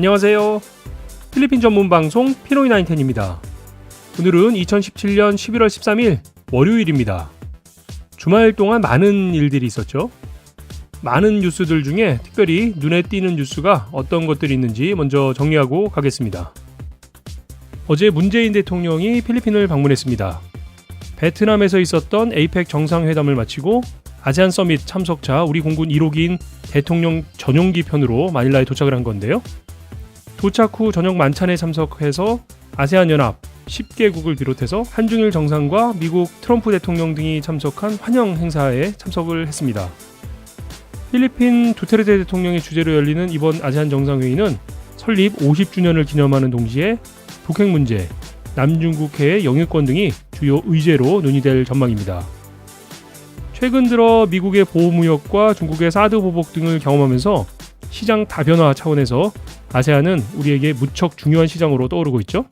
안녕하세요. 필리핀 전문 방송 피노이 나인텐입니다. 오늘은 2017년 11월 13일 월요일입니다. 주말 동안 많은 일들이 있었죠. 많은 뉴스들 중에 특별히 눈에 띄는 뉴스가 어떤 것들이 있는지 먼저 정리하고 가겠습니다. 어제 문재인 대통령이 필리핀을 방문했습니다. 베트남에서 있었던 에이펙 정상회담을 마치고 아세안 서밋 참석차 우리 공군 1호기인 대통령 전용기 편으로 마닐라에 도착을 한 건데요. 도착 후 저녁 만찬에 참석해서 아세안 연합 10개국을 비롯해서 한중일 정상과 미국 트럼프 대통령 등이 참석한 환영 행사에 참석을 했습니다. 필리핀 두테르테 대통령의 주재로 열리는 이번 아세안 정상회의는 설립 50주년을 기념하는 동시에 북핵 문제, 남중국해의 영유권 등이 주요 의제로 논의될 전망입니다. 최근 들어 미국의 보호무역과 중국의 사드 보복 등을 경험하면서 시장 다변화 차원에서 아세안은 우리에게 무척 중요한 시장으로 떠오르고 있죠.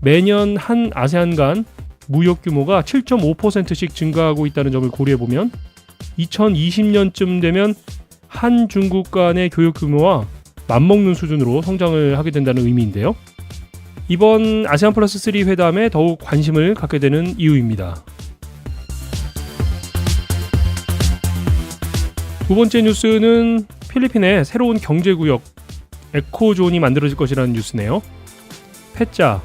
매년 한 아세안 간 무역 규모가 7.5%씩 증가하고 있다는 점을 고려해보면 2020년쯤 되면 한 중국 간의 교역 규모와 맞먹는 수준으로 성장을 하게 된다는 의미인데요. 이번 아세안 플러스 3 회담에 더욱 관심을 갖게 되는 이유입니다. 두 번째 뉴스는 필리핀의 새로운 경제구역 에코존이 만들어질 것이라는 뉴스네요. 페짜,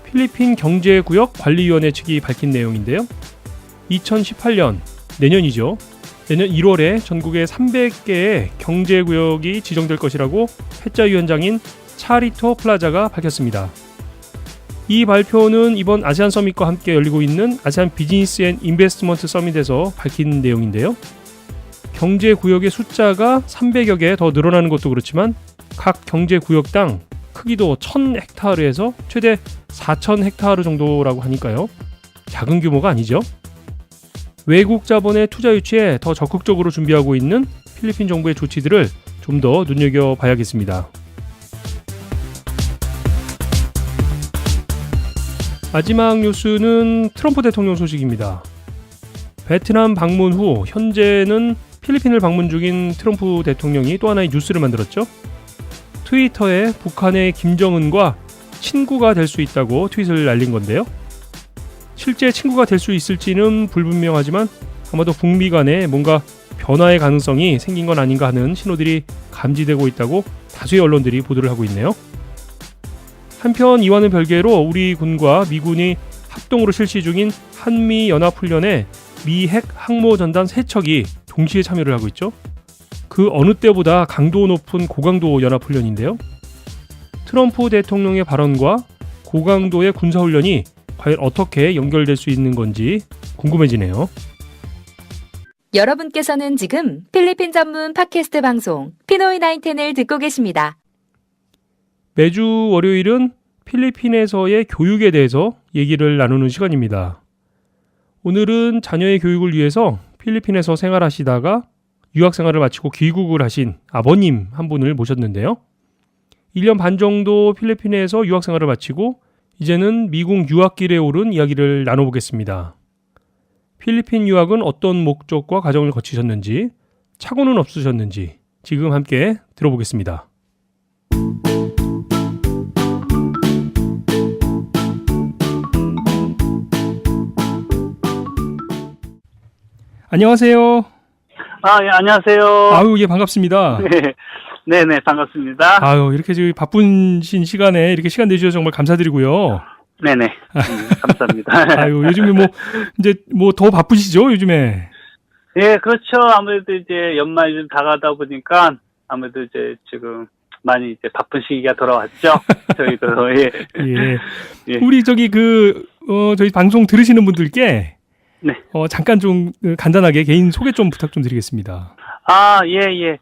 필리핀 경제구역 관리위원회 측이 밝힌 내용인데요. 2018년, 내년이죠. 내년 1월에 전국에 300개의 경제구역이 지정될 것이라고 페짜 위원장인 차리토 플라자가 밝혔습니다. 이 발표는 이번 아세안 서밋과 함께 열리고 있는 아세안 비즈니스 앤 인베스트먼트 서밋에서 밝힌 내용인데요. 경제구역의 숫자가 300여 개 더 늘어나는 것도 그렇지만 각 경제구역당 크기도 1000헥타르에서 최대 4000헥타르 정도라고 하니까요. 작은 규모가 아니죠. 외국 자본의 투자 유치에 더 적극적으로 준비하고 있는 필리핀 정부의 조치들을 좀 더 눈여겨봐야겠습니다. 마지막 뉴스는 트럼프 대통령 소식입니다. 베트남 방문 후 현재는 필리핀을 방문 중인 트럼프 대통령이 또 하나의 뉴스를 만들었죠. 트위터에 북한의 김정은과 친구가 될 수 있다고 트윗을 날린 건데요. 실제 친구가 될 수 있을지는 불분명하지만 아마도 북미 간에 뭔가 변화의 가능성이 생긴 건 아닌가 하는 신호들이 감지되고 있다고 다수의 언론들이 보도를 하고 있네요. 한편 이와는 별개로 우리 군과 미군이 합동으로 실시 중인 한미연합훈련에 미 핵 항모전단 3척이 동시에 참여를 하고 있죠. 그 어느 때보다 강도 높은 고강도 연합훈련인데요. 트럼프 대통령의 발언과 고강도의 군사훈련이 과연 어떻게 연결될 수 있는 건지 궁금해지네요. 여러분께서는 지금 필리핀 전문 팟캐스트 방송 피노이 나인텐을 듣고 계십니다. 매주 월요일은 필리핀에서의 교육에 대해서 얘기를 나누는 시간입니다. 오늘은 자녀의 교육을 위해서 필리핀에서 생활하시다가 유학생활을 마치고 귀국을 하신 아버님 한 분을 모셨는데요. 1년 반 정도 필리핀에서 유학생활을 마치고 이제는 미국 유학길에 오른 이야기를 나눠보겠습니다. 필리핀 유학은 어떤 목적과 과정을 거치셨는지, 착오는 없으셨는지 지금 함께 들어보겠습니다. 안녕하세요. 예, 안녕하세요. 아유, 예, 반갑습니다. 네네, 반갑습니다. 아유, 이렇게 바쁘신 시간에 이렇게 시간 내주셔서 정말 감사드리고요. 네네, 감사합니다. 아유, 요즘에 이제 더 바쁘시죠, 요즘에? 예, 그렇죠. 아무래도 이제 연말이 좀 다가다 보니까 아무래도 이제 지금 많이 이제 바쁜 시기가 돌아왔죠. 저희도, 예. 예. 예. 우리 저희 방송 들으시는 분들께 네. 잠깐 좀 간단하게 개인 소개 좀 부탁 좀 드리겠습니다. 예.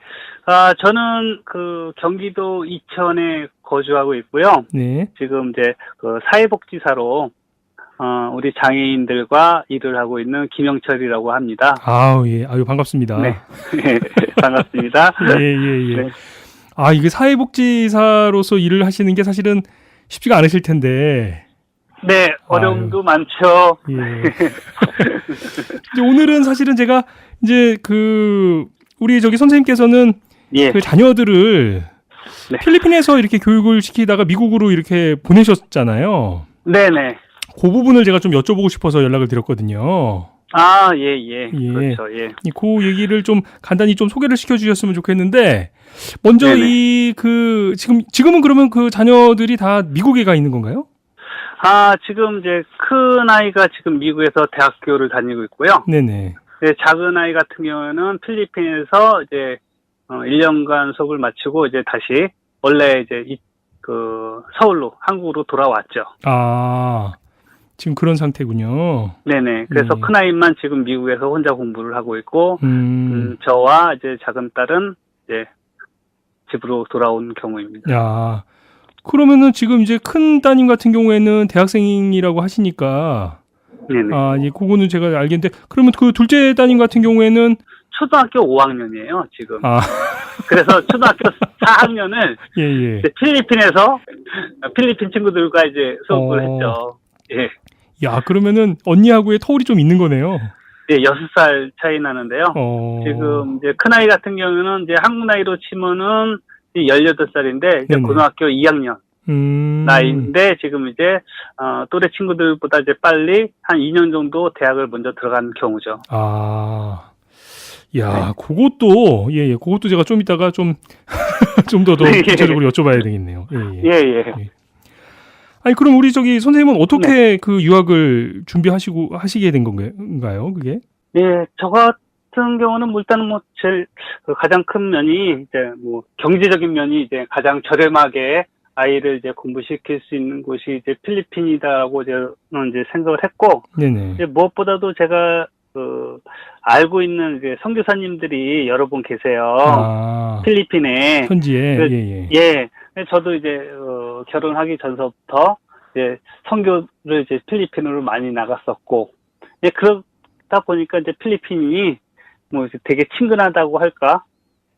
저는 경기도 이천에 거주하고 있고요. 네. 지금 이제 사회복지사로 우리 장애인들과 일을 하고 있는 김영철이라고 합니다. 아우, 예. 아유, 반갑습니다. 네. 반갑습니다. 예. 네. 아, 이게 사회복지사로서 일을 하시는 게 사실은 쉽지가 않으실 텐데. 네, 어려움도 많죠. 예. 이제 오늘은 사실은 제가 이제 우리 선생님께서는 예. 그 자녀들을 네. 필리핀에서 이렇게 교육을 시키다가 미국으로 이렇게 보내셨잖아요. 네네. 그 부분을 제가 좀 여쭤보고 싶어서 연락을 드렸거든요. 아, 예, 예. 예. 그렇죠, 예. 그 얘기를 좀 간단히 좀 소개를 시켜주셨으면 좋겠는데, 먼저 네네. 지금은 그러면 그 자녀들이 다 미국에 가 있는 건가요? 아, 지금 이제 큰 아이가 지금 미국에서 대학교를 다니고 있고요. 네네. 네, 작은 아이 같은 경우는 필리핀에서 이제 1년간 수업을 마치고 이제 다시 원래 이제 서울로 한국으로 돌아왔죠. 아, 지금 그런 상태군요. 네네. 그래서 예. 큰 아이만 지금 미국에서 혼자 공부를 하고 있고, 저와 이제 작은 딸은 이제 집으로 돌아온 경우입니다. 야, 그러면은 지금 이제 큰 따님 같은 경우에는 대학생이라고 하시니까, 네네. 아, 예, 그거는 제가 알겠는데, 그러면 그 둘째 따님 같은 경우에는, 초등학교 5학년이에요, 지금. 아, 그래서 초등학교 4학년을 예, 예. 필리핀에서 필리핀 친구들과 이제 수업을 어. 했죠. 예. 야, 그러면은 언니하고의 터울이 좀 있는 거네요. 예, 6살 차이 나는데요. 지금 이제 큰아이 같은 경우는 이제 한국 나이로 치면은 18살인데, 이제 네네. 고등학교 2학년 나이인데, 지금 이제, 또래 친구들보다 이제 빨리 한 2년 정도 대학을 먼저 들어간 경우죠. 아, 야, 네. 그것도, 예, 예, 그것도 제가 좀 이따가 좀 더 예. 구체적으로 여쭤봐야 되겠네요. 예, 예. 예, 예. 아니, 그럼 우리 선생님은 어떻게 그 유학을 하시게 된 건가요, 그게? 예, 저 같은 경우는 뭐 일단은 뭐 제일 가장 큰 면이 이제 뭐 경제적인 면이 이제 가장 저렴하게 아이를 이제 공부시킬 수 있는 곳이 이제 필리핀이다라고 저는 이제 생각을 했고, 네네. 이제 무엇보다도 제가 알고 있는 이제 선교사님들이 여러 분 계세요. 아, 필리핀에. 현지에, 그, 예, 예. 예. 저도 이제 결혼하기 전서부터 이제 선교를 이제 필리핀으로 많이 나갔었고, 예, 그러다 보니까 이제 필리핀이 뭐 이제 되게 친근하다고 할까?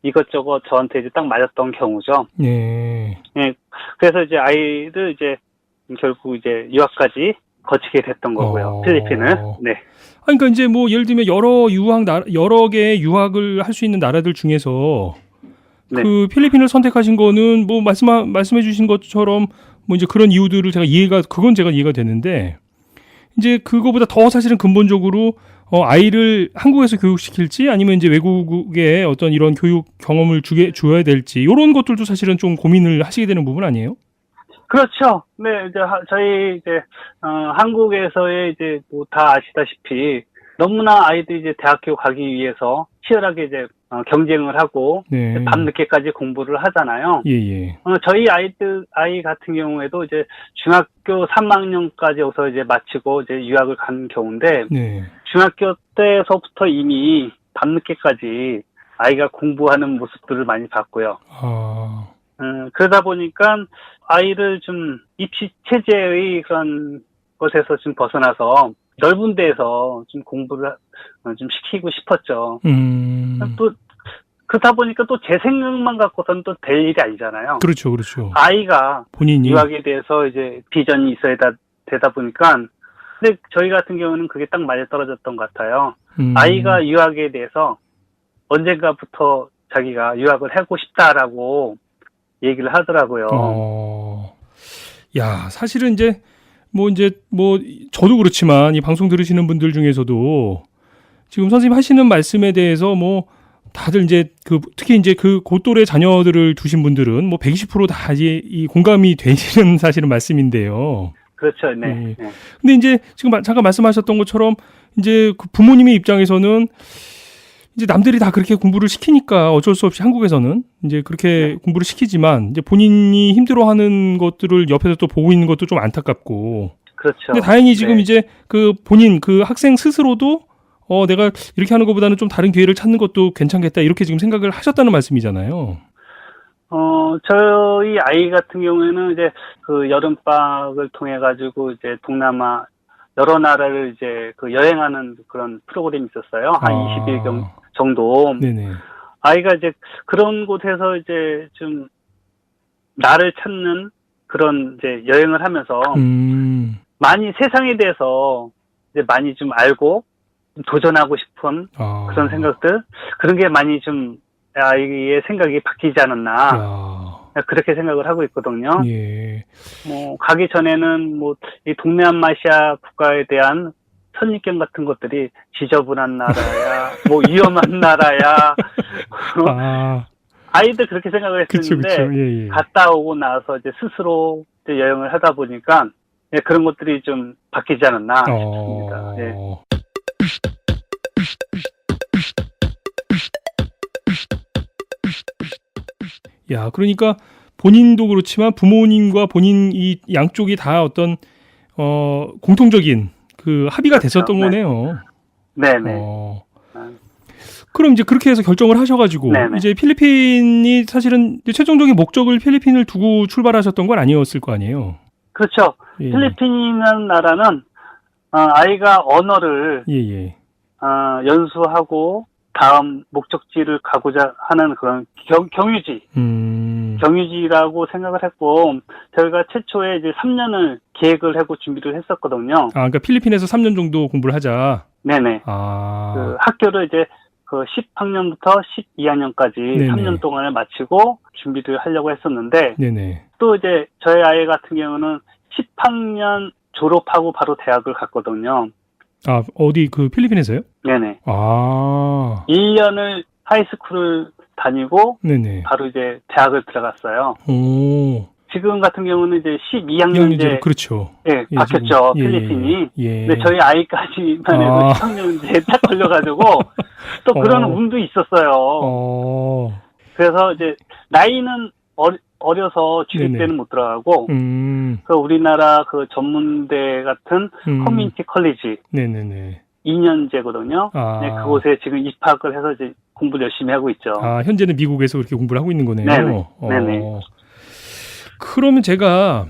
이것저것 저한테 이제 딱 맞았던 경우죠. 예. 예. 그래서 이제 아이를 이제 결국 이제 유학까지 거치게 됐던 거고요. 필리핀을. 네. 아니, 그러니까 이제 뭐 예를 들면 여러 개의 유학을 할 수 있는 나라들 중에서 네. 그 필리핀을 선택하신 거는 뭐 말씀해 주신 것처럼 뭐 이제 그런 이유들을 제가 이해가 되는데, 이제 그거보다 더 사실은 근본적으로 아이를 한국에서 교육시킬지 아니면 이제 외국의 어떤 이런 교육 경험을 줘야 될지 이런 것들도 사실은 좀 고민을 하시게 되는 부분 아니에요? 그렇죠. 네, 이제 저희 이제 한국에서의 이제 뭐 다 아시다시피 너무나 아이들이 이제 대학교 가기 위해서 치열하게 이제 경쟁을 하고 네. 밤늦게까지 공부를 하잖아요. 예, 예. 저희 아이 같은 경우에도 이제 중학교 3학년까지 여기서 이제 마치고 이제 유학을 간 경우인데, 네. 중학교 때서부터 이미 밤늦게까지 아이가 공부하는 모습들을 많이 봤고요. 아, 그러다 보니까 아이를 좀 입시 체제의 그런 것에서 좀 벗어나서 넓은 데에서 좀 공부를 좀 시키고 싶었죠. 또 그러다 보니까 또 제 생각만 갖고서는 또 될 일이 아니잖아요. 그렇죠, 그렇죠. 아이가 본인이 유학에 대해서 이제 비전이 있어야 되다 보니까, 근데 저희 같은 경우는 그게 딱 맞아떨어졌던 것 같아요. 아이가 유학에 대해서 언젠가부터 자기가 유학을 하고 싶다라고 얘기를 하더라고요. 야, 사실은 이제 저도 그렇지만 이 방송 들으시는 분들 중에서도 지금 선생님 하시는 말씀에 대해서 뭐 다들 이제 특히 이제 그 고또래 자녀들을 두신 분들은 뭐 120%다 이제 이 공감이 되시는 사실은 말씀인데요. 그렇죠, 네. 네. 네. 근데 이제 지금 잠깐 말씀하셨던 것처럼 이제 그 부모님의 입장에서는 이제 남들이 다 그렇게 공부를 시키니까 어쩔 수 없이 한국에서는 이제 그렇게 공부를 시키지만 이제 본인이 힘들어하는 것들을 옆에서 또 보고 있는 것도 좀 안타깝고. 그렇죠. 근데 다행히 지금 네. 이제 그 본인 그 학생 스스로도 내가 이렇게 하는 것보다는 좀 다른 기회를 찾는 것도 괜찮겠다 이렇게 지금 생각을 하셨다는 말씀이잖아요. 저희 아이 같은 경우에는 이제 그 여름방학을 통해 가지고 이제 동남아 여러 나라를 이제 그 여행하는 그런 프로그램이 있었어요. 한 20일 정도. 네네. 아이가 이제 그런 곳에서 이제 좀 나를 찾는 그런 이제 여행을 하면서 많이 세상에 대해서 이제 많이 좀 알고 도전하고 싶은 그런 생각들, 그런 게 많이 좀 아이의 생각이 바뀌지 않았나. 그렇게 생각을 하고 있거든요. 예. 뭐 가기 전에는 뭐 이 동남아시아 국가에 대한 선입견 같은 것들이 지저분한 나라야, 뭐 위험한 나라야. 아, 아이들 그렇게 생각을 했었는데 그쵸. 예, 예. 갔다 오고 나서 이제 스스로 이제 여행을 하다 보니까 예, 그런 것들이 좀 바뀌지 않았나 싶습니다. 예. 야, 그러니까 본인도 그렇지만 부모님과 본인 이 양쪽이 다 어떤 공통적인 그 합의가 그렇죠. 됐었던 네. 거네요. 네네. 그럼 이제 그렇게 해서 결정을 하셔가지고 네네. 이제 필리핀이 사실은 이제 최종적인 목적을 필리핀을 두고 출발하셨던 건 아니었을 거 아니에요. 그렇죠. 예. 필리핀이라는 나라는 아이가 언어를 예. 연수하고 다음 목적지를 가고자 하는 그런 경유지라고 생각을 했고 저희가 최초에 이제 3년을 계획을 하고 준비를 했었거든요. 아, 그러니까 필리핀에서 3년 정도 공부를 하자. 네네. 아. 그 학교를 이제 그 10학년부터 12학년까지 네네. 3년 동안을 마치고 준비를 하려고 했었는데 네네. 또 이제 저희 아이 같은 경우는 10학년 졸업하고 바로 대학을 갔거든요. 아, 어디 그 필리핀에서요? 네네. 아. 1년을 하이스쿨을 다니고 네네. 바로 이제 대학을 들어갔어요. 오. 지금 같은 경우는 이제 12학년제 2학년제로 그렇죠. 예, 예, 바뀌었죠. 지금. 예, 필리핀이. 예. 근데 저희 아이까지만 해도 아. 10학년제에 딱 걸려가지고 또 그런 운도 있었어요. 그래서 이제 나이는 어려서 중급 네네. 때는 못 들어가고 그 우리나라 그 전문대 같은 커뮤니티 컬리지 네네네. 2년제거든요. 아. 네, 그곳에 지금 입학을 해서 이제 공부를 열심히 하고 있죠. 아, 현재는 미국에서 그렇게 공부를 하고 있는 거네요. 네네. 네네. 그러면 제가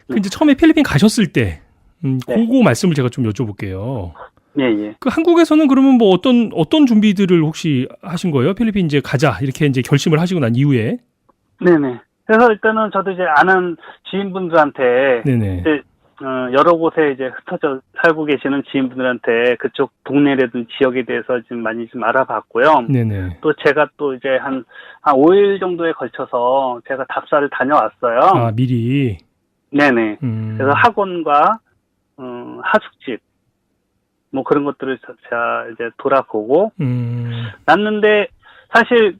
그 이제 처음에 필리핀 가셨을 때 네. 그거 말씀을 제가 좀 여쭤볼게요. 예. 그 한국에서는 그러면 뭐 어떤 준비들을 혹시 하신 거예요? 필리핀 이제 가자 이렇게 이제 결심을 하시고 난 이후에. 네네. 그래서 일단은 저도 이제 아는 지인분들한테 네네. 이제 여러 곳에 이제 흩어져 살고 계시는 지인분들한테 그쪽 동네라든 지역에 대해서 좀 많이 좀 알아봤고요. 네네. 또 제가 또 이제 한 5일 정도에 걸쳐서 제가 답사를 다녀왔어요. 아, 미리. 네네. 그래서 학원과 하숙집 뭐 그런 것들을 제가 이제 돌아보고 났는데 사실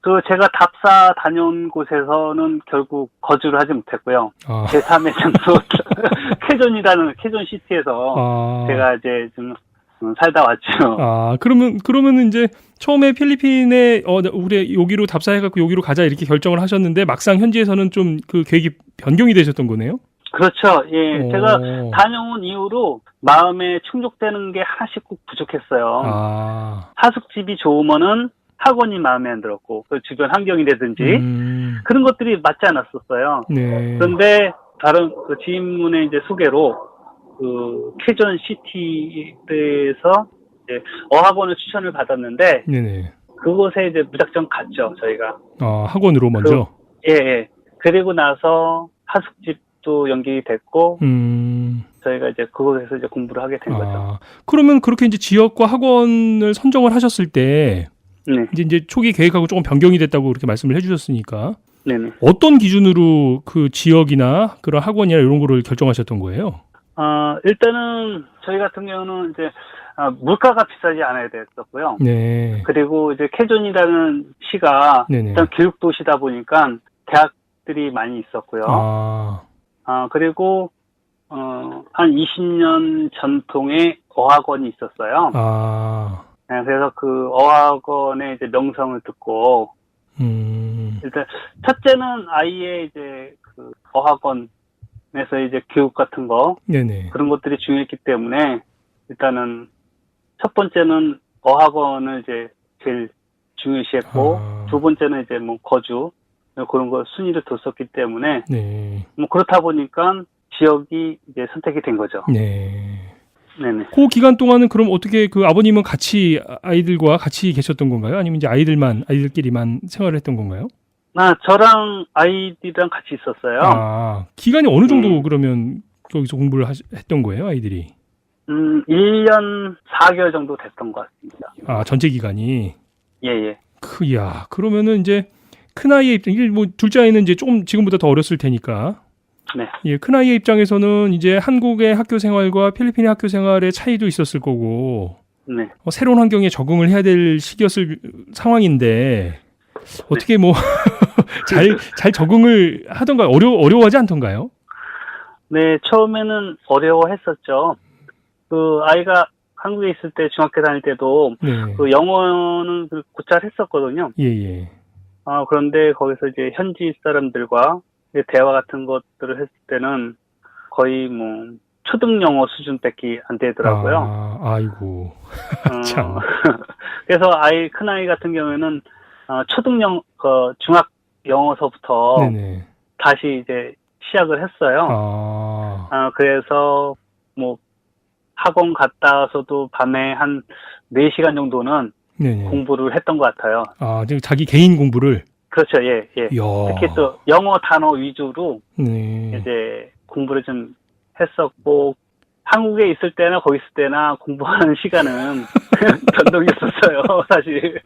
그 제가 답사 다녀온 곳에서는 결국 거주를 하지 못했고요. 아. 제3의 장소 캐존이라는 캐존 시티에서 제가 이제 좀 살다 왔죠. 아, 그러면은 이제 처음에 필리핀에 우리 여기로 답사해갖고 여기로 가자 이렇게 결정을 하셨는데 막상 현지에서는 좀 그 계획이 변경이 되셨던 거네요? 그렇죠. 예, 제가 다녀온 이후로 마음에 충족되는 게 하나씩 꼭 부족했어요. 아. 하숙집이 좋으면은 학원이 마음에 안 들었고 그 주변 환경이라든지 그런 것들이 맞지 않았었어요. 네. 그런데 다른 그 지인분의 이제 소개로 그 캐존 시티에서 이제 어학원을 추천을 받았는데 네네. 그곳에 이제 무작정 갔죠 저희가. 아, 학원으로 먼저. 예. 그리고 나서 하숙집도 연결이 됐고 저희가 이제 그곳에서 이제 공부를 하게 된 거죠. 그러면 그렇게 이제 지역과 학원을 선정을 하셨을 때. 네. 이제 초기 계획하고 조금 변경이 됐다고 그렇게 말씀을 해주셨으니까 네네. 어떤 기준으로 그 지역이나 그런 학원이나 이런 거를 결정하셨던 거예요? 일단은 저희 같은 경우는 이제 물가가 비싸지 않아야 됐었고요. 네. 그리고 이제 캐존이라는 시가 네네. 일단 교육 도시다 보니까 대학들이 많이 있었고요. 그리고 한 20년 전통의 어학원이 있었어요. 네, 그래서 그 어학원의 이제 명성을 듣고 일단 첫째는 아이의 이제 그 어학원에서 이제 교육 같은 거 네네. 그런 것들이 중요했기 때문에 일단은 첫 번째는 어학원을 이제 제일 중요시했고 두 번째는 이제 뭐 거주 그런 거 순위를 뒀었기 때문에 네. 뭐 그렇다 보니까 지역이 이제 선택이 된 거죠. 네. 네네. 그 기간 동안은 그럼 어떻게 그 아버님은 같이 아이들과 같이 계셨던 건가요? 아니면 이제 아이들끼리만 생활을 했던 건가요? 저랑 아이들이랑 같이 있었어요. 기간이 어느 정도 그러면 거기서 공부를 했던 거예요, 아이들이? 1년 4개월 정도 됐던 것 같습니다. 전체 기간이? 예. 그러면은 이제 큰아이의 입장, 뭐 둘째 아이는 이제 조금 지금보다 더 어렸을 테니까. 네. 예, 큰아이의 입장에서는 이제 한국의 학교 생활과 필리핀의 학교 생활의 차이도 있었을 거고, 네. 새로운 환경에 적응을 해야 될 시기였을 상황인데, 어떻게 뭐, 잘 적응을 하던가요? 어려워하지 않던가요? 네, 처음에는 어려워했었죠. 그 아이가 한국에 있을 때 중학교 다닐 때도 네. 그 영어는 곧잘 했었거든요. 예, 예. 그런데 거기서 이제 현지 사람들과 이제 대화 같은 것들을 했을 때는 거의 뭐 초등 영어 수준밖에 안 되더라고요. 아이고. 참. 그래서 큰 아이 같은 경우에는 중학 영어서부터 네네. 다시 이제 시작을 했어요. 그래서 뭐 학원 갔다 와서도 밤에 한 4시간 정도는 네네. 공부를 했던 것 같아요. 지금 자기 개인 공부를? 그렇죠, 예, 예. 이야. 특히 또 영어 단어 위주로 네. 이제 공부를 좀 했었고, 한국에 있을 때나 거기 있을 때나 공부하는 시간은 변동이었었어요, 사실.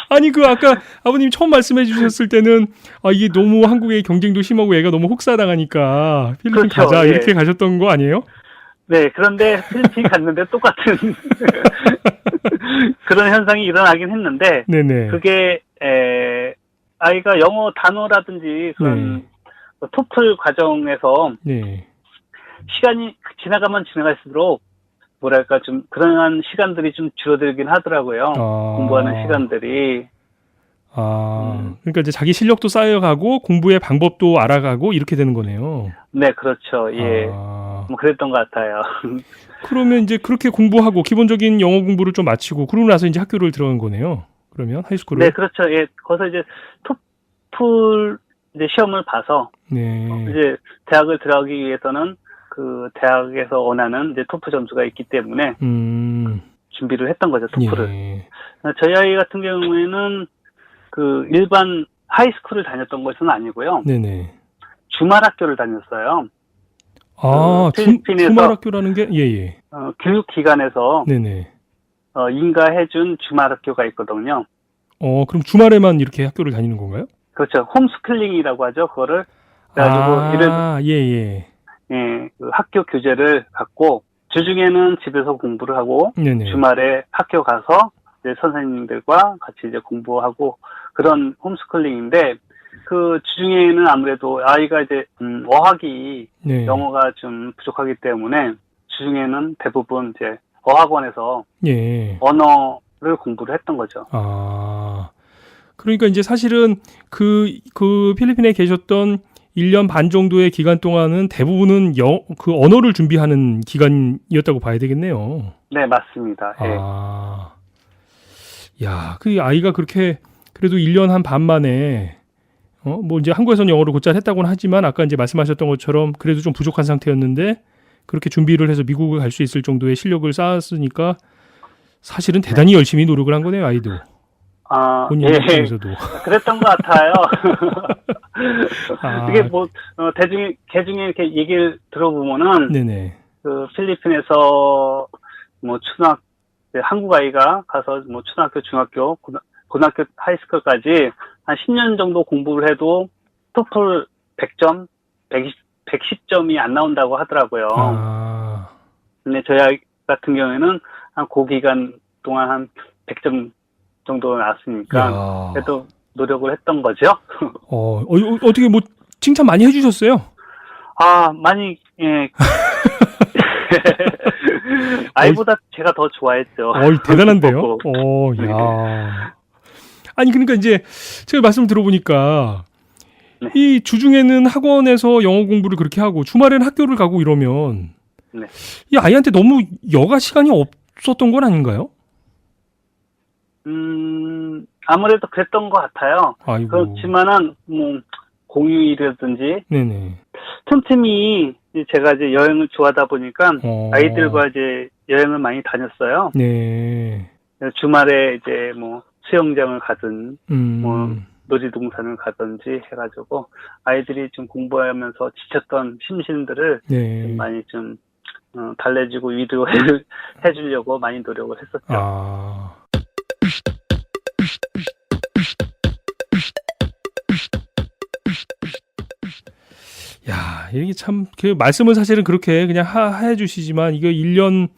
아니, 아까 아버님 처음 말씀해 주셨을 때는, 이게 너무 한국의 경쟁도 심하고 애가 너무 혹사당하니까 필리핀 그렇죠, 가자, 예. 이렇게 가셨던 거 아니에요? 네, 그런데 필리핀 갔는데 똑같은 그런 현상이 일어나긴 했는데, 네네. 그게, 아이가 영어 단어라든지 그런 토플 과정에서 네. 시간이 지나가면 지나갈수록 뭐랄까 좀 그러한 시간들이 좀 줄어들긴 하더라고요. 공부하는 시간들이. 그러니까 이제 자기 실력도 쌓여가고 공부의 방법도 알아가고 이렇게 되는 거네요. 네, 그렇죠. 예. 뭐 그랬던 것 같아요. 그러면 이제 그렇게 공부하고 기본적인 영어 공부를 좀 마치고 그러고 나서 이제 학교를 들어간 거네요. 그러면 하이스쿨을. 네, 그렇죠. 예. 거기서 이제 토플 이제 시험을 봐서 네. 이제 대학을 들어가기 위해서는 그 대학에서 원하는 이제 토플 점수가 있기 때문에 준비를 했던 거죠, 토플을. 예. 저희 아이 같은 경우에는 그 일반 하이스쿨을 다녔던 것은 아니고요. 네네. 주말 학교를 다녔어요. 필리핀에서 주말 학교라는 게 예예. 교육기관에서 네네. 인가해준 주말 학교가 있거든요. 그럼 주말에만 이렇게 학교를 다니는 건가요? 그렇죠. 홈스쿨링이라고 하죠. 그거를 그래가지고 예예. 예, 그 학교 교재를 갖고 주중에는 집에서 공부를 하고 네네. 주말에 학교 가서 이제 선생님들과 같이 이제 공부하고 그런 홈스쿨링인데 그 주중에는 아무래도 아이가 이제 어학이 네. 영어가 좀 부족하기 때문에 주중에는 대부분 이제 어학원에서 예. 언어를 공부를 했던 거죠. 그러니까 이제 사실은 그 필리핀에 계셨던 1년 반 정도의 기간 동안은 대부분은 그 언어를 준비하는 기간이었다고 봐야 되겠네요. 네, 맞습니다. 예. 야, 그 아이가 그렇게 그래도 1년 한 반 만에 뭐 이제 한국에서는 영어를 곧잘 했다고는 하지만 아까 이제 말씀하셨던 것처럼 그래도 좀 부족한 상태였는데 그렇게 준비를 해서 미국을 갈 수 있을 정도의 실력을 쌓았으니까 사실은 대단히 열심히 노력을 한 거네요, 아이도. 본인 입장에서도. 그랬던 것 같아요. 이게 뭐 대중에 이렇게 얘기를 들어보면은 네네. 그 필리핀에서 뭐 한국 아이가 가서 뭐 초등학교, 중학교, 고등학교, 하이스쿨까지 한 10년 정도 공부를 해도 토플 100점, 110점이 안 나온다고 하더라고요. 근데 저희 아이 같은 경우에는 한 그 기간 동안 한 100점 정도 나왔으니까 그래도 노력을 했던 거죠. 어떻게 뭐 칭찬 많이 해주셨어요? 많이 예. 아이보다 제가 더 좋아했죠. 대단한데요. 야. 아니 그러니까 이제 제가 말씀 들어보니까 네. 이 주중에는 학원에서 영어 공부를 그렇게 하고 주말에는 학교를 가고 이러면 네. 이 아이한테 너무 여가 시간이 없었던 건 아닌가요? 아무래도 그랬던 것 같아요. 아이고. 그렇지만은 뭐 공휴일이라든지 네네. 틈틈이 제가 이제 여행을 좋아하다 보니까 아이들과 이제 여행을 많이 다녔어요. 네. 주말에 이제 뭐 수영장을 가든 뭐 놀이동산을 가든지 해가지고 아이들이 좀 공부하면서 지쳤던 심신들을 네. 많이 좀 달래주고 위로해 주려고 많이 노력을 했었죠. 이게 참, 그 말씀은 사실은 그렇게 그냥 해 주시지만, 이거 1년이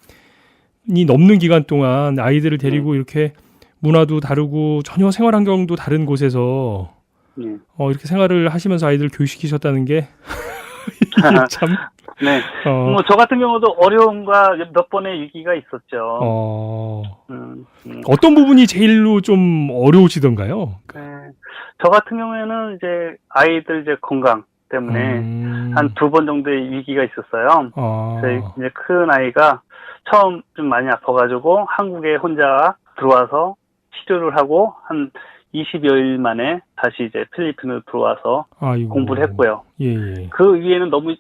넘는 기간 동안 아이들을 데리고 이렇게 문화도 다르고 전혀 생활 환경도 다른 곳에서 이렇게 생활을 하시면서 아이들을 교육시키셨다는 게 이게 참. 네. 뭐 저 같은 경우도 어려움과 몇 번의 위기가 있었죠. 어떤 부분이 제일로 좀 어려우시던가요? 네. 저 같은 경우에는 이제 아이들 이제 건강 때문에 한 2번 정도의 위기가 있었어요. 저희 이제 큰 아이가 처음 좀 많이 아파가지고 한국에 혼자 들어와서 치료를 하고 한 20여일 만에 다시 이제 필리핀으로 들어와서 공부를 했고요. 예. 그 위에는 너무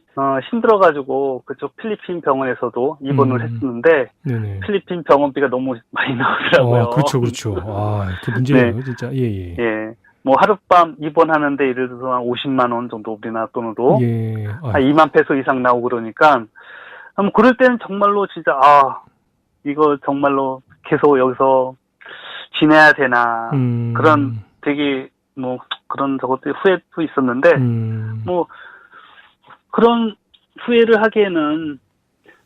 힘들어가지고 그쪽 필리핀 병원에서도 입원을 했었는데 네네. 필리핀 병원비가 너무 많이 나오더라고요. 그렇죠. 그 문제예요, 네. 진짜. 예. 뭐 하룻밤 입원하는데 예를 들어서 한 50만 원 정도 우리나라 돈으로 한 2만 페소 이상 나오고 그러니까 그럴 때는 정말로 진짜 이거 정말로 계속 여기서 지내야 되나 그런 되게 뭐 그런 저것도 후회도 있었는데 뭐 그런 후회를 하기에는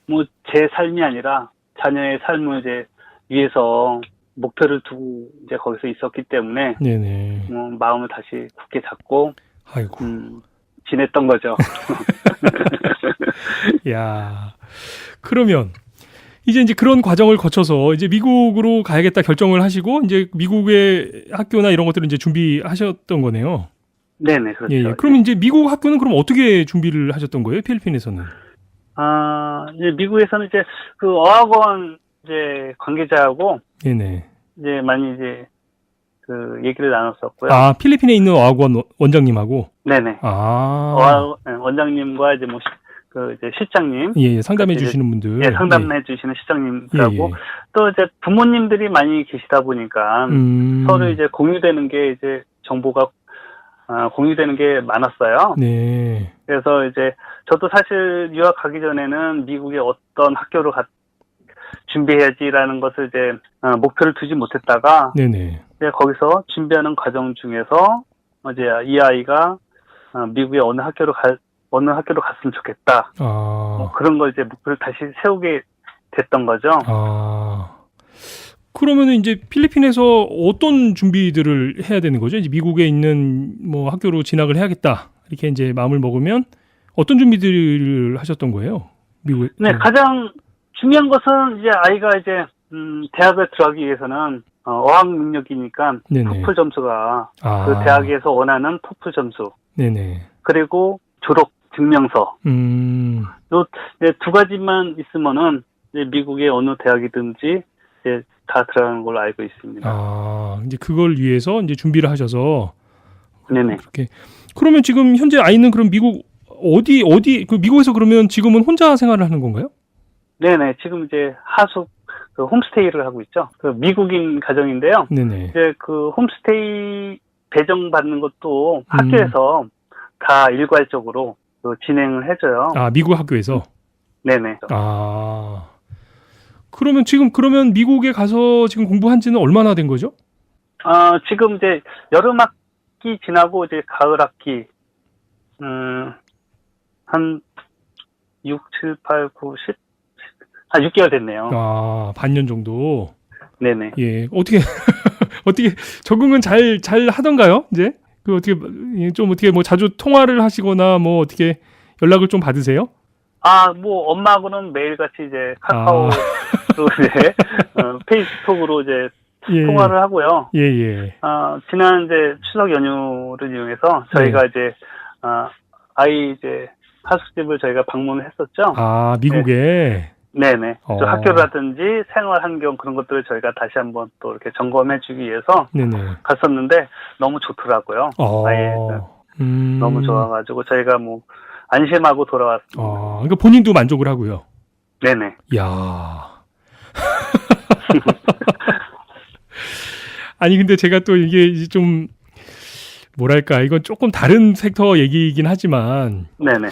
뭐 제 삶이 아니라 자녀의 삶을 이제 위해서 목표를 두고 이제 거기서 있었기 때문에 네네. 뭐 마음을 다시 굳게 잡고 아이고. 지냈던 거죠. 야, 그러면 이제 그런 과정을 거쳐서 이제 미국으로 가야겠다 결정을 하시고 이제 미국의 학교나 이런 것들을 이제 준비하셨던 거네요. 네네, 그렇죠. 예. 그럼 이제 미국 학교는 그럼 어떻게 준비를 하셨던 거예요? 필리핀에서는? 이제 미국에서는 이제 그 어학원 이제 관계자하고 네네. 이제 많이 이제 그 얘기를 나눴었고요. 필리핀에 있는 어학원 원장님하고? 네네. 어학원 원장님과 이제 뭐 그 이제 실장님, 예, 상담해 주시는 분들, 상담해 주시는 실장님하고 또 이제 부모님들이 많이 계시다 보니까 서로 이제 공유되는 게 이제 정보가 공유되는 게 많았어요. 네. 그래서 이제 저도 사실 유학 가기 전에는 미국의 어떤 학교를 준비해야지라는 것을 이제 목표를 두지 못했다가 네네. 이제 거기서 준비하는 과정 중에서 이제 이 아이가 미국의 어느 학교로 갔으면 좋겠다. 뭐 그런 걸 이제 목표를 다시 세우게 됐던 거죠. 그러면은 이제 필리핀에서 어떤 준비들을 해야 되는 거죠? 이제 미국에 있는 뭐 학교로 진학을 해야겠다. 이렇게 이제 마음을 먹으면 어떤 준비들을 하셨던 거예요? 미국에? 네, 가장 중요한 것은 이제 아이가 이제 대학을 들어가기 위해서는 어학 능력이니까 네네. 토플 점수가 그 대학에서 원하는 토플 점수. 네네. 그리고 졸업 증명서. 요 네, 2가지만 있으면은 이제 미국의 어느 대학이든지 이제 다 들어가는 걸로 알고 있습니다. 이제 그걸 위해서 이제 준비를 하셔서. 네네. 그렇게. 그러면 지금 현재 아이는 그럼 미국 그 미국에서 그러면 지금은 혼자 생활을 하는 건가요? 네네. 지금 이제 하숙 그 홈스테이를 하고 있죠. 그 미국인 가정인데요. 네네. 이제 그 홈스테이 배정 받는 것도 학교에서 다 일괄적으로 진행을 해줘요. 미국 학교에서? 네네. 그러면 미국에 가서 지금 공부한 지는 얼마나 된 거죠? 지금 이제 여름 학기 지나고 이제 가을 학기, 한 6, 7, 8, 9, 10, 한 6개월 됐네요. 반년 정도? 네네. 예. 어떻게 적응은 잘 하던가요? 이제? 어떻게 뭐 자주 통화를 하시거나 뭐 어떻게 연락을 좀 받으세요? 뭐 엄마하고는 매일같이 이제 카카오로 이제 페이스톡으로 이제 통화를 하고요. 예. 지난 이제 추석 연휴를 이용해서 저희가 이제 아이 이제 하숙집을 저희가 방문을 했었죠. 미국에. 네네. 학교라든지 생활 환경 그런 것들을 저희가 다시 한번 또 이렇게 점검해주기 위해서 갔었는데 너무 좋더라고요. 너무 좋아가지고 저희가 뭐 안심하고 돌아왔습니다. 그러니까 본인도 만족을 하고요. 네네. 야. 아니 근데 제가 또 이게 좀 뭐랄까 이건 조금 다른 섹터 얘기이긴 하지만 네네.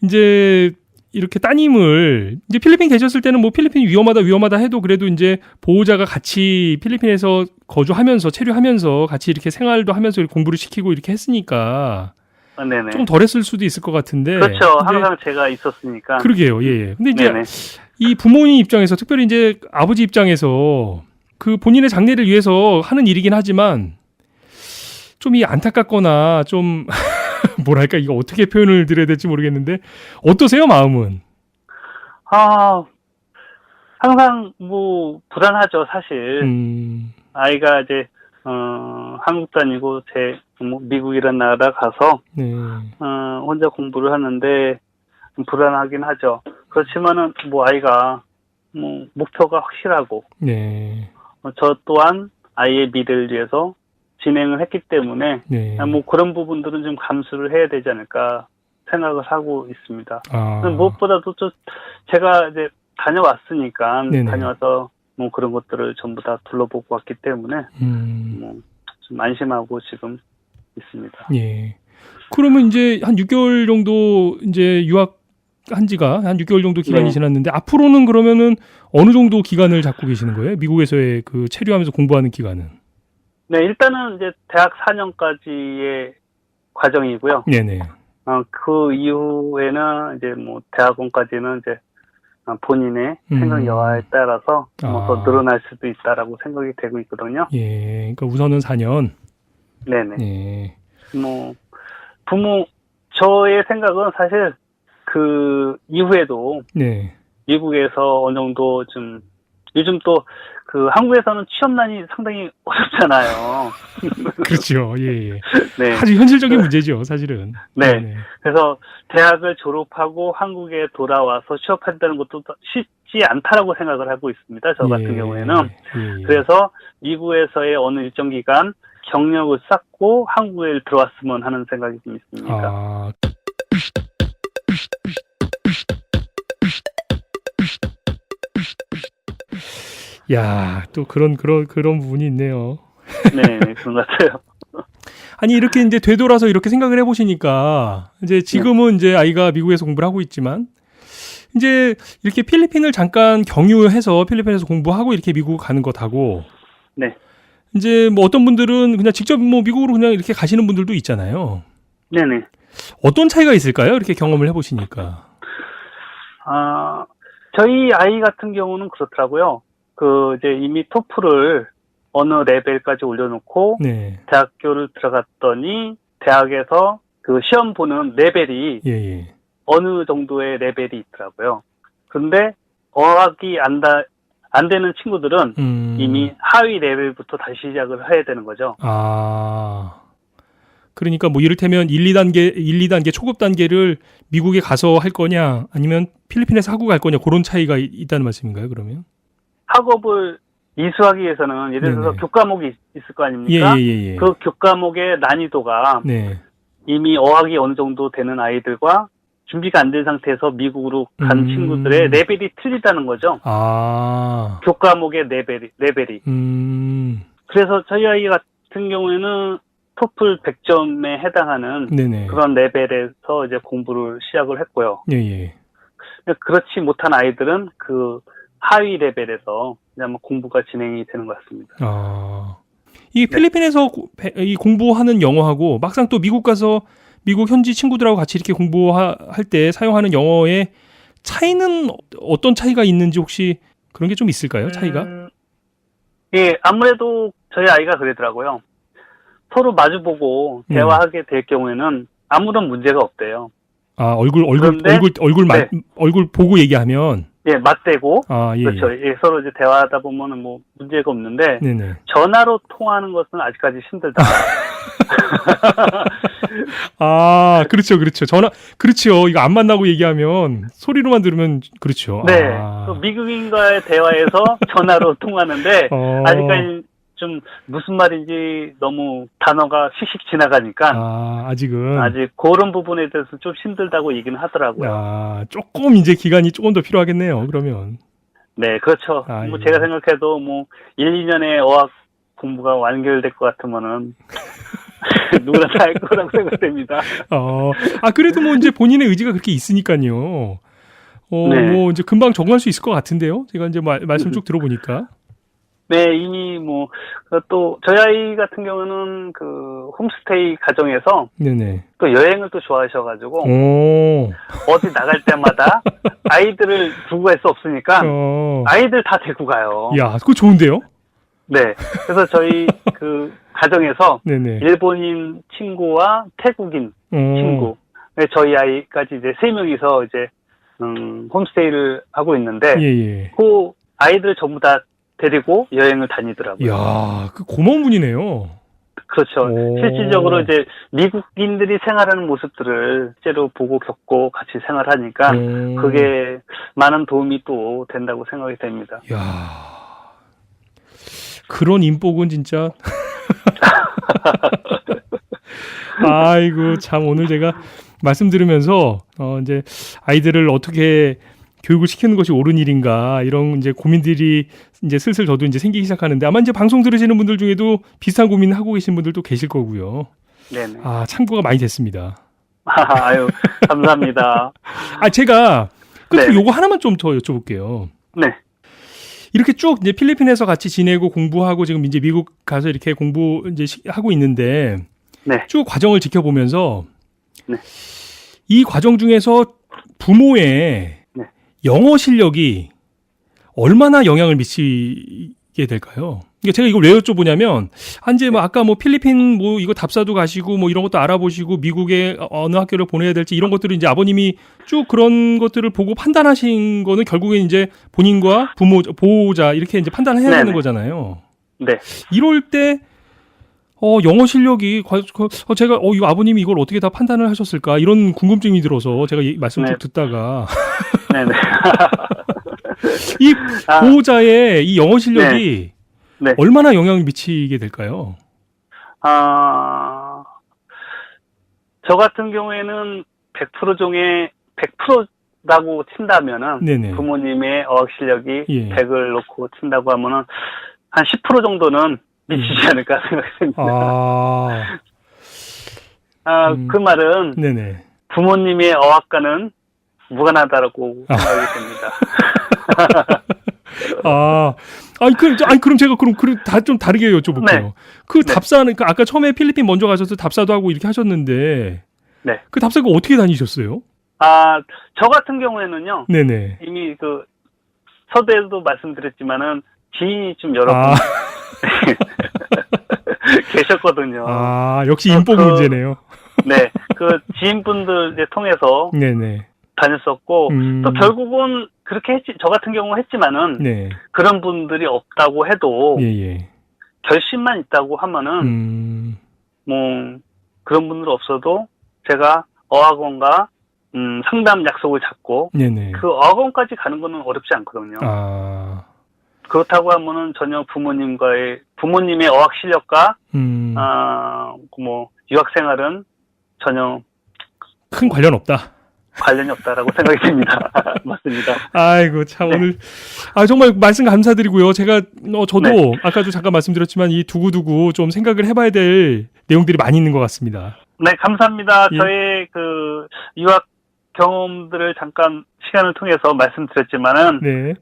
이제 이렇게 따님을 이제 필리핀 계셨을 때는 뭐 필리핀이 위험하다 해도 그래도 이제 보호자가 같이 필리핀에서 거주하면서 체류하면서 같이 이렇게 생활도 하면서 공부를 시키고 이렇게 했으니까 네네. 좀 덜했을 수도 있을 것 같은데. 그렇죠. 항상 제가 있었으니까. 그러게요. 예. 근데 이제 네네. 이 부모님 입장에서, 특별히 이제 아버지 입장에서 그 본인의 장래를 위해서 하는 일이긴 하지만 좀 이 안타깝거나 좀 뭐랄까, 이거 어떻게 표현을 드려야 될지 모르겠는데 어떠세요, 마음은? 항상 뭐 불안하죠, 사실. 아이가 이제 한국도 아니고 미국이란 나라 가서 네. 혼자 공부를 하는데 좀 불안하긴 하죠. 그렇지만은 뭐 아이가 뭐 목표가 확실하고 네. 저 또한 아이의 미래를 위해서 진행을 했기 때문에 네. 뭐 그런 부분들은 좀 감수를 해야 되지 않을까 생각을 하고 있습니다. 아. 무엇보다도 제가 이제 다녀왔으니까 네네. 다녀와서 뭐 그런 것들을 전부 다 둘러보고 왔기 때문에 뭐 좀 안심하고 지금 있습니다. 예. 그러면 이제 한 6개월 정도 이제 유학한 지가 한 6개월 정도 기간이 네. 지났는데 앞으로는 그러면은 어느 정도 기간을 잡고 계시는 거예요? 미국에서의 그 체류하면서 공부하는 기간은? 네, 일단은 이제 대학 4년까지의 과정이고요. 네네. 그 이후에는 이제 뭐 대학원까지는 이제 본인의 생각 여하에 따라서 뭐 더 늘어날 수도 있다라고 생각이 되고 있거든요. 예. 그러니까 우선은 4년. 네네. 예. 뭐 저의 생각은 사실 그 이후에도 네. 미국에서 어느 정도 좀 요즘 또 그 한국에서는 취업난이 상당히 어렵잖아요. 그렇죠. 예. 네. 아주 현실적인 문제죠, 사실은. 네. 네네. 그래서 대학을 졸업하고 한국에 돌아와서 취업한다는 것도 쉽지 않다라고 생각을 하고 있습니다. 저 같은 경우에는. 예. 그래서 미국에서의 어느 일정 기간 경력을 쌓고 한국에 들어왔으면 하는 생각이 좀 있습니다. 아. 야, 또 그런 부분이 있네요. 네, 그런 것 같아요. 아니, 이렇게 이제 되돌아서 이렇게 생각을 해보시니까, 이제 지금은 이제 아이가 미국에서 공부를 하고 있지만, 이제 이렇게 필리핀을 잠깐 경유해서 필리핀에서 공부하고 이렇게 미국 가는 것하고, 네. 이제 뭐 어떤 분들은 그냥 직접 뭐 미국으로 그냥 이렇게 가시는 분들도 있잖아요. 네네. 어떤 차이가 있을까요? 이렇게 경험을 해보시니까. 저희 아이 같은 경우는 그렇더라고요. 이제 이미 토플을 어느 레벨까지 올려놓고, 네. 대학교를 들어갔더니, 대학에서 그 시험 보는 레벨이 예. 어느 정도의 레벨이 있더라고요. 그런데 어학이 안 되는 친구들은 이미 하위 레벨부터 다시 시작을 해야 되는 거죠. 그러니까 뭐 이를테면 1, 2단계 초급 단계를 미국에 가서 할 거냐 아니면 필리핀에서 하고 갈 거냐 그런 차이가 있다는 말씀인가요, 그러면? 학업을 이수하기 위해서는 예를 들어서 교과목이 있을 거 아닙니까? 예. 그 교과목의 난이도가 이미 어학이 어느 정도 되는 아이들과 준비가 안 된 상태에서 미국으로 간 친구들의 레벨이 틀리다는 거죠. 교과목의 레벨이. 그래서 저희 아이 같은 경우에는 토플 100점에 해당하는 그런 레벨에서 이제 공부를 시작을 했고요. 예. 그렇지 못한 아이들은 그 하위 레벨에서 그냥 공부가 진행이 되는 것 같습니다. 이 필리핀에서 이 공부하는 영어하고 막상 또 미국 가서 미국 현지 친구들하고 같이 이렇게 공부할 때 사용하는 영어의 차이는 어떤 차이가 있는지 혹시 그런 게 좀 있을까요? 차이가? 예, 아무래도 저희 아이가 그러더라고요. 서로 마주보고 대화하게 될 경우에는 아무런 문제가 없대요. 얼굴 보고 얘기하면? 예, 맞대고. 예. 그렇죠. 예, 서로 이제 대화하다 보면은 뭐 문제가 없는데. 네네. 전화로 통화하는 것은 아직까지 힘들다. 그렇죠. 그렇죠. 이거 안 만나고 얘기하면 소리로만 들으면 그렇죠. 네. 미국인과의 대화에서 전화로 통하는데 아직까지 좀 무슨 말인지 너무 단어가 씩씩 지나가니까 아직은 아직 그런 부분에 대해서 좀 힘들다고 얘기는 하더라고요. 조금 이제 기간이 조금 더 필요하겠네요. 그러면. 네, 그렇죠. 뭐 제가 생각해도 뭐 1, 2년의 어학 공부가 완결될 것 같으면은 누구나 다 할 거라고 생각됩니다. 그래도 뭐 이제 본인의 의지가 그렇게 있으니까요. 네. 뭐 이제 금방 적응할 수 있을 것 같은데요. 제가 이제 말씀 쭉 들어보니까. 네, 이미 또 저희 아이 같은 경우는 그 홈스테이 가정에서 네네. 또 여행을 또 좋아하셔가지고 오. 어디 나갈 때마다 아이들을 두고 갈 수 없으니까 아이들 다 데리고 가요. 야, 그거 좋은데요? 네. 그래서 저희 그 가정에서 네네. 일본인 친구와 태국인 친구, 저희 아이까지 이제 3명이서 이제 홈스테이를 하고 있는데 예. 그 아이들 전부 다 데리고 여행을 다니더라고요. 야, 그 고마운 분이네요. 그렇죠. 실질적으로 이제 미국인들이 생활하는 모습들을 실제로 보고 겪고 같이 생활하니까 그게 많은 도움이 또 된다고 생각이 됩니다. 야. 그런 인복은 진짜. 아이고, 참, 오늘 제가 말씀 들으면서, 이제, 아이들을 어떻게 교육을 시키는 것이 옳은 일인가, 이런 이제 고민들이 이제 슬슬 저도 이제 생기기 시작하는데, 아마 이제 방송 들으시는 분들 중에도 비슷한 고민 하고 계신 분들도 계실 거고요. 네네. 아, 참고가 많이 됐습니다. 아유, 감사합니다. 제가 끝으로 네. 요거 하나만 좀 더 여쭤볼게요. 네. 이렇게 쭉 이제 필리핀에서 같이 지내고 공부하고 지금 이제 미국 가서 이렇게 공부 이제 하고 있는데 네. 쭉 과정을 지켜보면서 네. 이 과정 중에서 부모의 네. 영어 실력이 얼마나 영향을 미치게 될까요? 그러니까 제가 이걸 왜 여쭤보냐면 이제 뭐 아까 뭐 필리핀 뭐 이거 답사도 가시고 뭐 이런 것도 알아보시고 미국에 어느 학교를 보내야 될지 이런 것들을 이제 아버님이 쭉 그런 것들을 보고 판단하신 거는 결국엔 이제 본인과 부모 보호자 이렇게 이제 판단을 해야 되는 거잖아요. 네. 이럴 때 영어 실력이 제가 이 아버님이 이걸 어떻게 다 판단을 하셨을까 이런 궁금증이 들어서 제가 말씀 쭉 듣다가 네네. 이 보호자의 이 영어 실력이 네. 얼마나 영향을 미치게 될까요? 저 같은 경우에는 100% 중에 100%라고 친다면은 네네. 부모님의 어학 실력이 예. 100을 놓고 친다고 하면은 한 10% 정도는 미치지 않을까 생각됩니다. 그 말은 네네. 부모님의 어학과는 무관하다고 생각이 됩니다. 그럼 제가 좀 다르게 여쭤볼게요. 네. 그 답사는 아까 처음에 필리핀 먼저 가셔서 답사도 하고 이렇게 하셨는데, 네. 그 답사가 어떻게 다니셨어요? 저 같은 경우에는 네네. 이미 그 서두에도 말씀드렸지만은 지인이 좀 여러 분 계셨거든요. 역시 인복 문제네요. 네, 그 지인분들 이제 통해서 네네. 다녔었고 또 결국은 그렇게 저 같은 경우 했지만은 네. 그런 분들이 없다고 해도 예. 결심만 있다고 하면은 뭐 그런 분들 없어도 제가 어학원과 상담 약속을 잡고 네네. 그 어학원까지 가는 거는 어렵지 않거든요. 그렇다고 하면은 전혀 부모님의 어학 실력과 뭐 유학 생활은 전혀 큰 관련 없다. 관련이 없다라고 생각이 듭니다. 맞습니다. 아이고 참 네. 오늘 정말 말씀 감사드리고요. 제가 저도 네. 아까도 잠깐 말씀드렸지만 이 두고두고 좀 생각을 해봐야 될 내용들이 많이 있는 것 같습니다. 네, 감사합니다. 예. 저의 그 유학 경험들을 잠깐 시간을 통해서 말씀드렸지만은 네.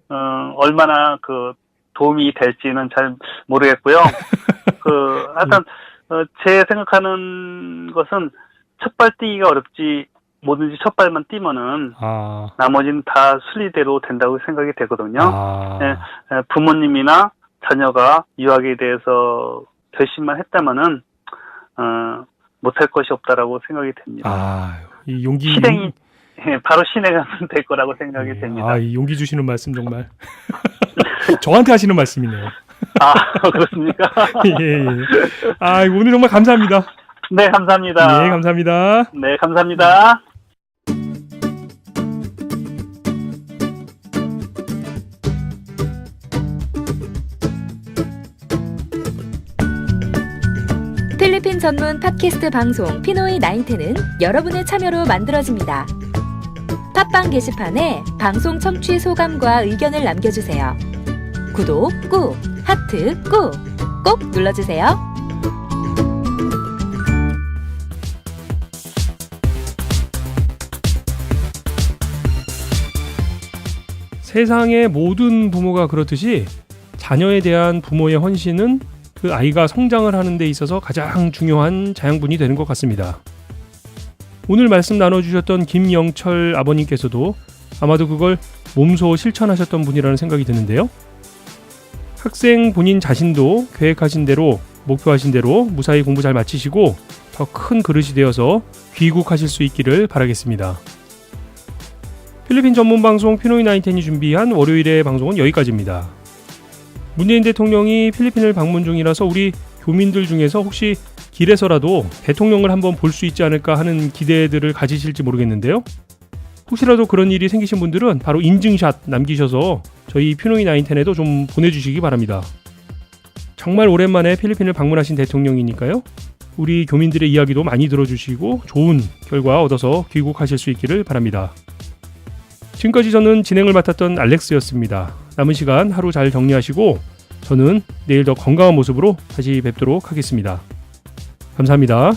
얼마나 그 도움이 될지는 잘 모르겠고요. 하여튼 제 생각하는 것은 첫 발 뛰기가 어렵지 뭐든지 첫 발만 뛰면은 나머지는 다 순리대로 된다고 생각이 되거든요. 네, 부모님이나 자녀가 유학에 대해서 결심만 했다면은 못할 것이 없다라고 생각이 됩니다. 이 용기 실행이 바로 실행하면 될 거라고 생각이 됩니다. 이 용기 주시는 말씀 정말 저한테 하시는 말씀이네요. 그렇습니까? 예. 오늘 정말 감사합니다. 네, 감사합니다. 네, 감사합니다. 네, 감사합니다. 필리핀 전문 팟캐스트 방송 피노이 910은 여러분의 참여로 만들어집니다. 팟빵 게시판에 방송 청취 소감과 의견을 남겨주세요. 구독 꾹, 하트 꾹, 꼭 눌러주세요. 세상의 모든 부모가 그렇듯이 자녀에 대한 부모의 헌신은 그 아이가 성장을 하는 데 있어서 가장 중요한 자양분이 되는 것 같습니다. 오늘 말씀 나눠주셨던 김영철 아버님께서도 아마도 그걸 몸소 실천하셨던 분이라는 생각이 드는데요. 학생 본인 자신도 계획하신 대로, 목표하신 대로 무사히 공부 잘 마치시고 더 큰 그릇이 되어서 귀국하실 수 있기를 바라겠습니다. 필리핀 전문 방송 피노이 나인텐이 준비한 월요일의 방송은 여기까지입니다. 문재인 대통령이 필리핀을 방문 중이라서 우리 교민들 중에서 혹시 길에서라도 대통령을 한번 볼 수 있지 않을까 하는 기대들을 가지실지 모르겠는데요. 혹시라도 그런 일이 생기신 분들은 바로 인증샷 남기셔서 저희 피노이 나인텐에도 좀 보내주시기 바랍니다. 정말 오랜만에 필리핀을 방문하신 대통령이니까요. 우리 교민들의 이야기도 많이 들어주시고 좋은 결과 얻어서 귀국하실 수 있기를 바랍니다. 지금까지 저는 진행을 맡았던 알렉스였습니다. 남은 시간 하루 잘 정리하시고 저는 내일 더 건강한 모습으로 다시 뵙도록 하겠습니다. 감사합니다.